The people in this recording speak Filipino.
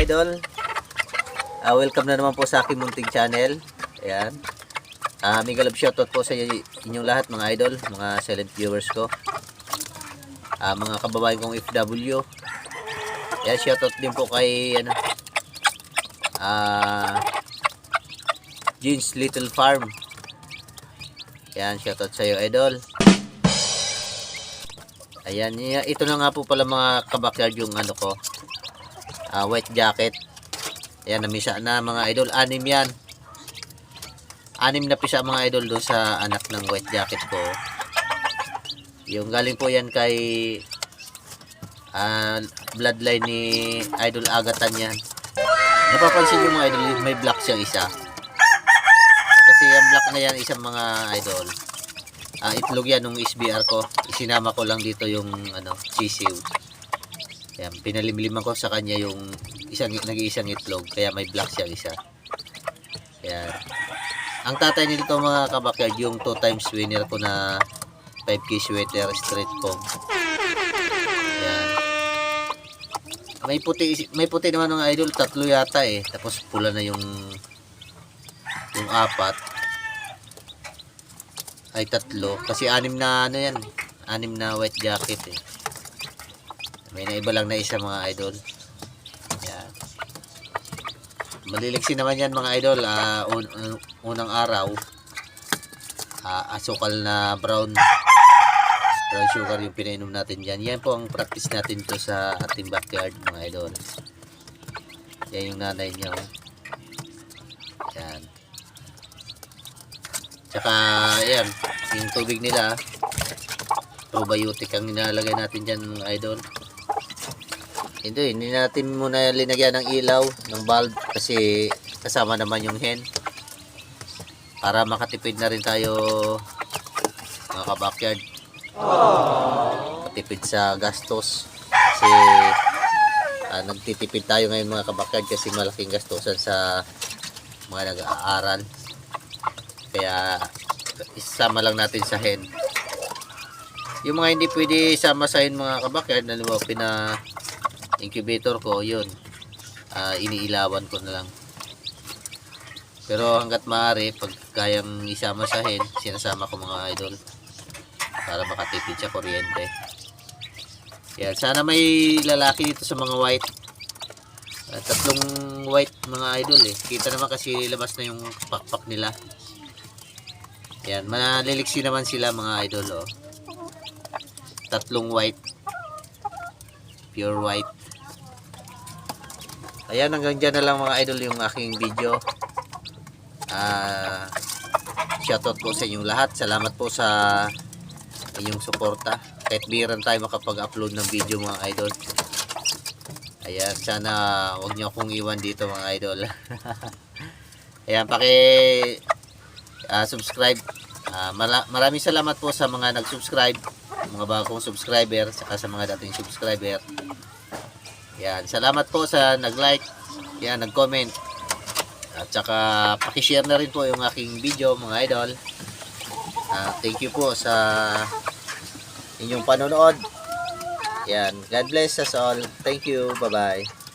idol. Welcome na naman po sa aking munting channel. Ayan. Mega love shoutout po sa inyong lahat mga idol, mga silent viewers ko. Mga kababayan kong FW. Ayan, shoutout din po kay Jeans Little Farm. Ayan, shoutout sa iyo idol. Ayan, ito na nga po pala mga kabakyard yung ko. White jacket. Ayan, namisa na mga idol. 6 yan. 6 na pisa mga idol doon sa anak ng white jacket ko. Yung galing po yan kay bloodline ni Idol Agatan yan. Napapansin yung mga idol, may black siyang isa. Kasi yung black na yan, isang mga idol. Itlog yan nung SBR ko. Isinama ko lang dito yung sisiw. Ayan, pinalimliman ko sa kanya yung nag-iisang itlog, kaya may black siyang isa. Ayan. Ang tatay nito mga kabakyard, yung 2 times winner ko na 5K sweater straight comb. Ayan. May puti naman mga idol, 3 yata eh. Tapos pula na yung 4. Ay 3. Kasi 6 na yan. 6 na white jacket eh. May naiba lang na isa mga idol. Yan. Maliliksi naman yan mga idol. Unang araw, asukal na brown sugar yung pinainom natin dyan. Yan po ang practice natin to sa ating backyard mga idol. Yan yung nanay niya. Yan. Tsaka yan, yung tubig nila probiotic ang nilalagay natin dyan mga idol. Hindi natin muna linagyan ng ilaw, ng bulb, kasi kasama naman yung hen. Para makatipid na rin tayo mga kabakyard. Katipid sa gastos. Kasi nagtitipid tayo ngayon mga kabakyard kasi malaking gastusan sa mga nag-aaral. Kaya isama lang natin sa hen. Yung mga hindi pwede sama sa hen mga kabakyard, na incubator ko, yun iniilawan ko na lang. Pero hanggat maaari, pag kayang isama sa hen, sinasama ko mga idol para makatipid sa kuryente. Yan, sana may lalaki dito sa mga white. 3 white mga idol eh. Kita naman kasi labas na yung pakpak nila. Yan, maliliksi naman sila mga idol oh. 3 white, pure white. Ayan, hanggang dyan na lang mga idol yung aking video. Shoutout po sa inyong lahat. Salamat po sa inyong suporta. Kahit biran tayo makapag-upload ng video mga idol. Ayan, sana huwag niyo akong iwan dito mga idol. Ayan, subscribe. Maraming salamat po sa mga nag-subscribe, mga bagong subscriber, saka sa mga dating subscriber. Yan, salamat po sa nag-like, yan, nag-comment. At saka paki-share na rin po yung aking video mga idol. Thank you po sa inyong panonood. Yan, God bless us all. Thank you. Bye-bye.